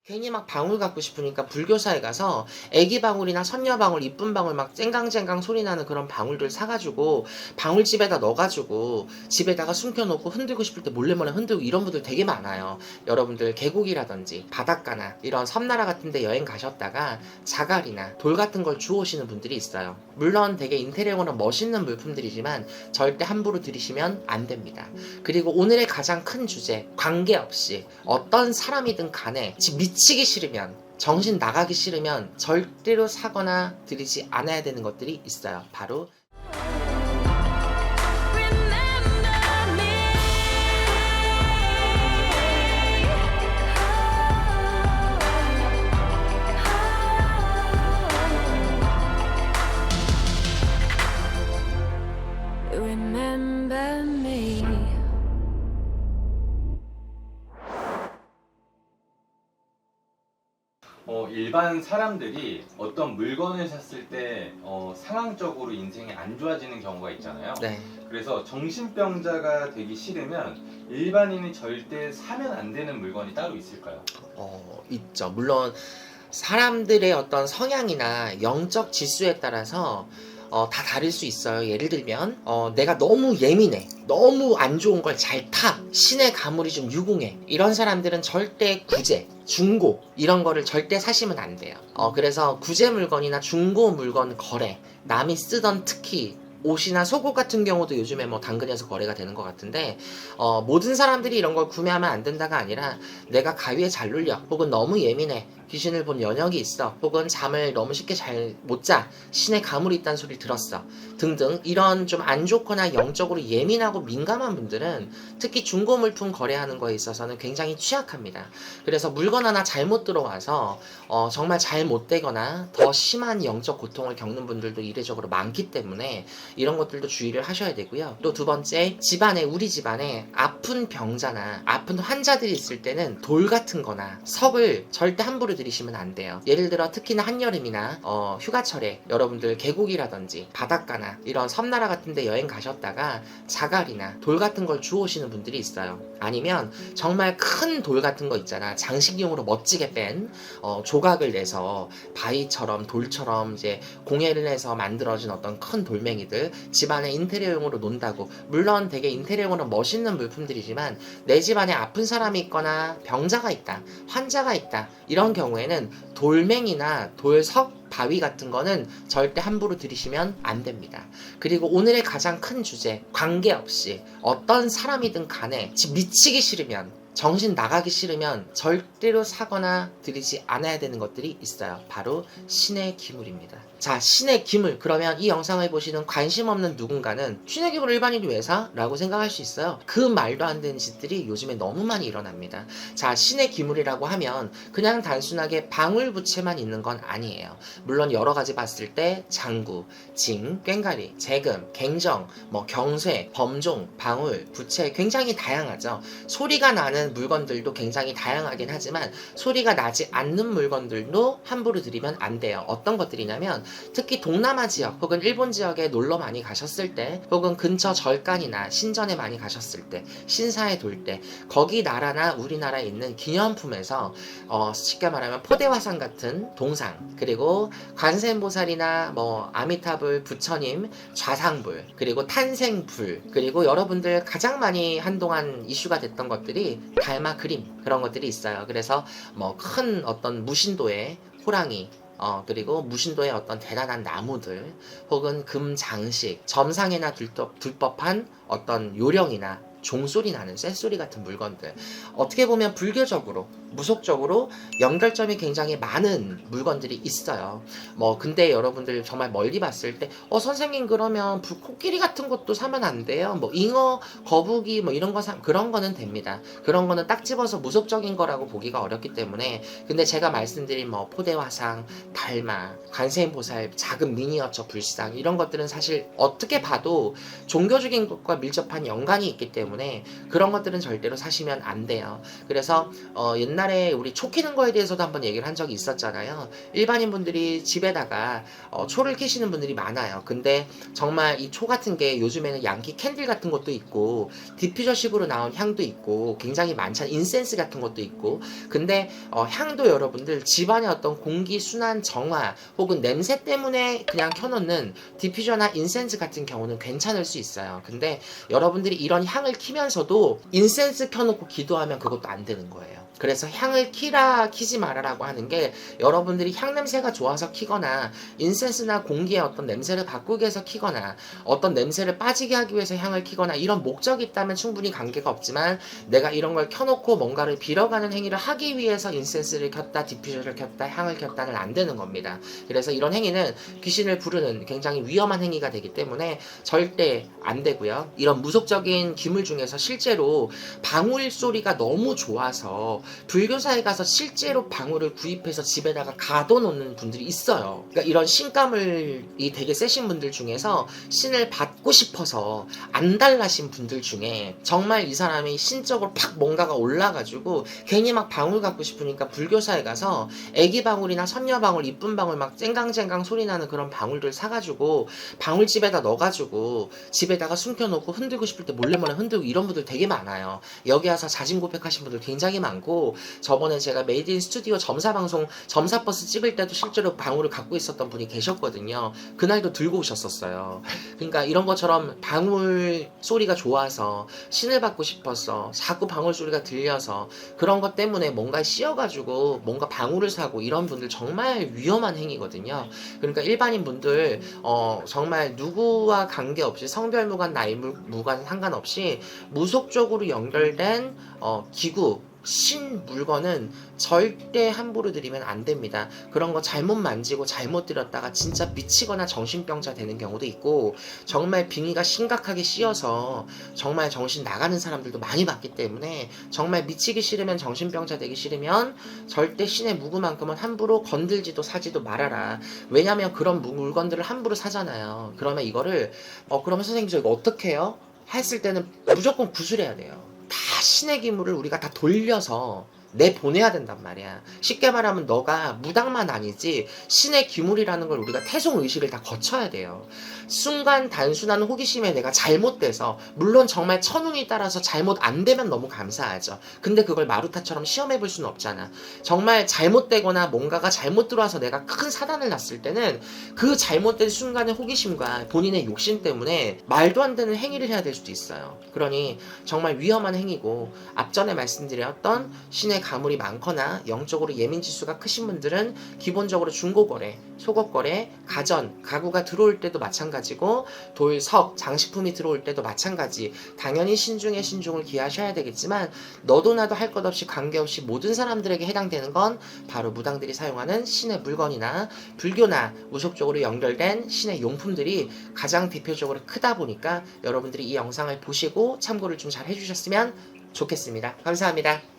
괜히 막 방울 갖고 싶으니까 불교사에 가서 애기 방울이나 선녀 방울, 이쁜 방울 막 쨍강쨍강 소리 나는 그런 방울들 사가지고 방울집에다 넣어가지고 집에다가 숨겨놓고 흔들고 싶을 때 몰래 흔들고 이런 분들 되게 많아요. 여러분들 계곡이라든지 바닷가나 이런 섬나라 같은 데 여행 가셨다가 자갈이나 돌 같은 걸 주워오시는 분들이 있어요. 물론 되게 인테리어는 멋있는 물품들이지만 절대 함부로 들이시면 안 됩니다. 그리고 오늘의 가장 큰 주제, 관계없이 어떤 사람이든 간에 미치기 싫으면, 정신 나가기 싫으면 절대로 사거나 들이지 않아야 되는 것들이 있어요. 바로 Remember me. 일반 사람들이 어떤 물건을 샀을 때 상황적으로 인생이 안 좋아지는 경우가 있잖아요. 네. 그래서 정신병자가 되기 싫으면 일반인이 절대 사면 안 되는 물건이 따로 있을까요? 있죠. 물론 사람들의 어떤 성향이나 영적 지수에 따라서 다 다를 수 있어요. 예를 들면 내가 너무 예민해, 너무 안 좋은 걸 잘 타, 신의 가물이 좀 유공해, 이런 사람들은 절대 구제, 중고 이런 거를 절대 사시면 안 돼요. 그래서 구제 물건이나 중고 물건 거래, 남이 쓰던 특히 옷이나 속옷 같은 경우도 요즘에 뭐 당근에서 거래가 되는 것 같은데 모든 사람들이 이런 걸 구매하면 안 된다가 아니라 내가 가위에 잘 눌려, 혹은 너무 예민해, 귀신을 본 연역이 있어, 혹은 잠을 너무 쉽게 잘 못 자, 신의 가물이 있다는 소리 들었어 등등, 이런 좀 안 좋거나 영적으로 예민하고 민감한 분들은 특히 중고 물품 거래하는 거에 있어서는 굉장히 취약합니다. 그래서 물건 하나 잘못 들어와서 정말 잘못되거나 더 심한 영적 고통을 겪는 분들도 이례적으로 많기 때문에 이런 것들도 주의를 하셔야 되고요. 또 두 번째, 집안에, 우리 집안에 아픈 병자나 아픈 환자들이 있을 때는 돌 같은 거나 석을 절대 함부로 들이시면 안 돼요. 예를 들어 특히나 한여름이나 휴가철에 여러분들 계곡이라든지 바닷가나 이런 섬나라 같은 데 여행 가셨다가 자갈이나 돌 같은 걸 주워오시는 분들이 있어요. 아니면 정말 큰 돌 같은 거 있잖아, 장식용으로 멋지게 뺀 조각을 내서 바위처럼 돌처럼 이제 공예를 해서 만들어진 어떤 큰 돌멩이들 집안에 인테리어용으로 놓는다고, 물론 되게 인테리어용으로 멋있는 물품들이지만 내 집안에 아픈 사람이 있거나 병자가 있다, 환자가 있다, 이런 경우에는 돌멩이나 돌석, 바위 같은 거는 절대 함부로 들이시면 안 됩니다. 그리고 오늘의 가장 큰 주제, 관계없이 어떤 사람이든 간에 미치기 싫으면, 정신 나가기 싫으면 절대로 사거나 들이지 않아야 되는 것들이 있어요. 바로 신의 기물입니다. 자, 신의 기물. 그러면 이 영상을 보시는 관심 없는 누군가는 신의 기물을 일반인이 왜 사? 라고 생각할 수 있어요. 그 말도 안 되는 짓들이 요즘에 너무 많이 일어납니다. 자, 신의 기물이라고 하면 그냥 단순하게 방울부채만 있는 건 아니에요. 물론 여러 가지 봤을 때 장구, 징, 꽹과리, 재금, 갱정, 경쇠, 범종, 방울, 부채 굉장히 다양하죠. 소리가 나는 물건들도 굉장히 다양하긴 하지만 소리가 나지 않는 물건들도 함부로 들이면 안 돼요. 어떤 것들이냐면 특히 동남아 지역 혹은 일본 지역에 놀러 많이 가셨을 때, 혹은 근처 절간이나 신전에 많이 가셨을 때, 신사에 돌 때, 거기 나라나 우리나라에 있는 기념품에서 쉽게 말하면 포대화상 같은 동상, 그리고 관세음보살이나 아미타불, 부처님, 좌상불, 그리고 탄생불, 그리고 여러분들 가장 많이 한동안 이슈가 됐던 것들이 달마 그림, 그런 것들이 있어요. 그래서 큰 어떤 무신도의 호랑이, 그리고 무신도의 어떤 대단한 나무들, 혹은 금 장식, 점상에나 둘 법한 어떤 요령이나 종소리 나는 쇳소리 같은 물건들, 어떻게 보면 불교적으로, 무속적으로 연결점이 굉장히 많은 물건들이 있어요. 근데 여러분들 정말 멀리 봤을 때 선생님 그러면 코끼리 같은 것도 사면 안 돼요? 잉어, 거북이 이런 거 그런 거는 됩니다. 그런 거는 딱 집어서 무속적인 거라고 보기가 어렵기 때문에. 근데 제가 말씀드린 포대화상, 달마, 관세음보살, 작은 미니어처 불상, 이런 것들은 사실 어떻게 봐도 종교적인 것과 밀접한 연관이 있기 때문에 때문에 그런 것들은 절대로 사시면 안 돼요. 그래서 옛날에 우리 초 키는 거에 대해서도 한번 얘기를 한 적이 있었잖아요. 일반인 분들이 집에다가 초를 키시는 분들이 많아요. 근데 정말 이 초 같은 게 요즘에는 양키 캔들 같은 것도 있고 디퓨저식으로 나온 향도 있고 굉장히 많잖아요. 인센스 같은 것도 있고. 근데 향도 여러분들 집안의 어떤 공기 순환 정화 혹은 냄새 때문에 그냥 켜놓는 디퓨저나 인센스 같은 경우는 괜찮을 수 있어요. 근데 여러분들이 이런 향을 키면서도 인센스 켜놓고 기도하면 그것도 안 되는 거예요. 그래서 향을 키라 키지 말아라고 하는 게 여러분들이 향 냄새가 좋아서 키거나 인센스나 공기의 어떤 냄새를 바꾸기 위해서 키거나 어떤 냄새를 빠지게 하기 위해서 향을 키거나 이런 목적이 있다면 충분히 관계가 없지만 내가 이런 걸 켜놓고 뭔가를 빌어가는 행위를 하기 위해서 인센스를 켰다, 디퓨저를 켰다, 향을 켰다는 안 되는 겁니다. 그래서 이런 행위는 귀신을 부르는 굉장히 위험한 행위가 되기 때문에 절대 안 되고요. 이런 무속적인 기물 중에서 실제로 방울 소리가 너무 좋아서 불교사에 가서 실제로 방울을 구입해서 집에다가 가둬놓는 분들이 있어요. 그러니까 이런 신가물이 되게 세신 분들 중에서 신을 받고 싶어서 안달나신 분들 중에 정말 이 사람이 신적으로 팍 뭔가가 올라가지고 괜히 막 방울 갖고 싶으니까 불교사에 가서 애기 방울이나 선녀 방울, 이쁜 방울 막 쨍강쨍강 소리 나는 그런 방울들 사가지고 방울집에다 넣어가지고 집에다가 숨겨놓고 흔들고 싶을 때 몰래 흔들고 이런 분들 되게 많아요. 여기 와서 자진 고백하신 분들 굉장히 많고 저번에 제가 메이드 인 스튜디오 점사방송 점사버스 찍을 때도 실제로 방울을 갖고 있었던 분이 계셨거든요. 그날도 들고 오셨었어요. 그러니까 이런 것처럼 방울 소리가 좋아서 신을 받고 싶어서 자꾸 방울 소리가 들려서 그런 것 때문에 뭔가 씌어가지고 뭔가 방울을 사고 이런 분들 정말 위험한 행위거든요. 그러니까 일반인 분들 정말 누구와 관계없이 성별 무관, 나이 무관 상관없이 무속적으로 연결된 기구 신 물건은 절대 함부로 드리면 안 됩니다. 그런 거 잘못 만지고 잘못 들였다가 진짜 미치거나 정신병자 되는 경우도 있고 정말 빙의가 심각하게 씌어서 정말 정신 나가는 사람들도 많이 봤기 때문에 정말 미치기 싫으면 정신병자 되기 싫으면 절대 신의 무구만큼은 함부로 건들지도 사지도 말아라. 왜냐면 그런 물건들을 함부로 사잖아요. 그러면 이거를 그러면 선생님 저 이거 어떻게 해요? 했을 때는 무조건 구술해야 돼요. 다 신의 기물을 우리가 다 돌려서 내보내야 된단 말이야. 쉽게 말하면 너가 무당만 아니지 신의 기물이라는 걸 우리가 태송의식을 다 거쳐야 돼요. 순간 단순한 호기심에 내가 잘못돼서 물론 정말 천운이 따라서 잘못 안 되면 너무 감사하죠. 근데 그걸 마루타처럼 시험해 볼 수는 없잖아. 정말 잘못되거나 뭔가가 잘못 들어와서 내가 큰 사단을 났을 때는 그 잘못된 순간의 호기심과 본인의 욕심 때문에 말도 안 되는 행위를 해야 될 수도 있어요. 그러니 정말 위험한 행위고 앞전에 말씀드렸던 신의 가물이 많거나 영적으로 예민 지수가 크신 분들은 기본적으로 중고거래, 소고거래, 가전, 가구가 들어올 때도 마찬가지고 돌, 석, 장식품이 들어올 때도 마찬가지. 당연히 신중에 신중을 기하셔야 되겠지만 너도 나도 할 것 없이 관계없이 모든 사람들에게 해당되는 건 바로 무당들이 사용하는 신의 물건이나 불교나 무속적으로 연결된 신의 용품들이 가장 대표적으로 크다 보니까 여러분들이 이 영상을 보시고 참고를 좀 잘 해주셨으면 좋겠습니다. 감사합니다.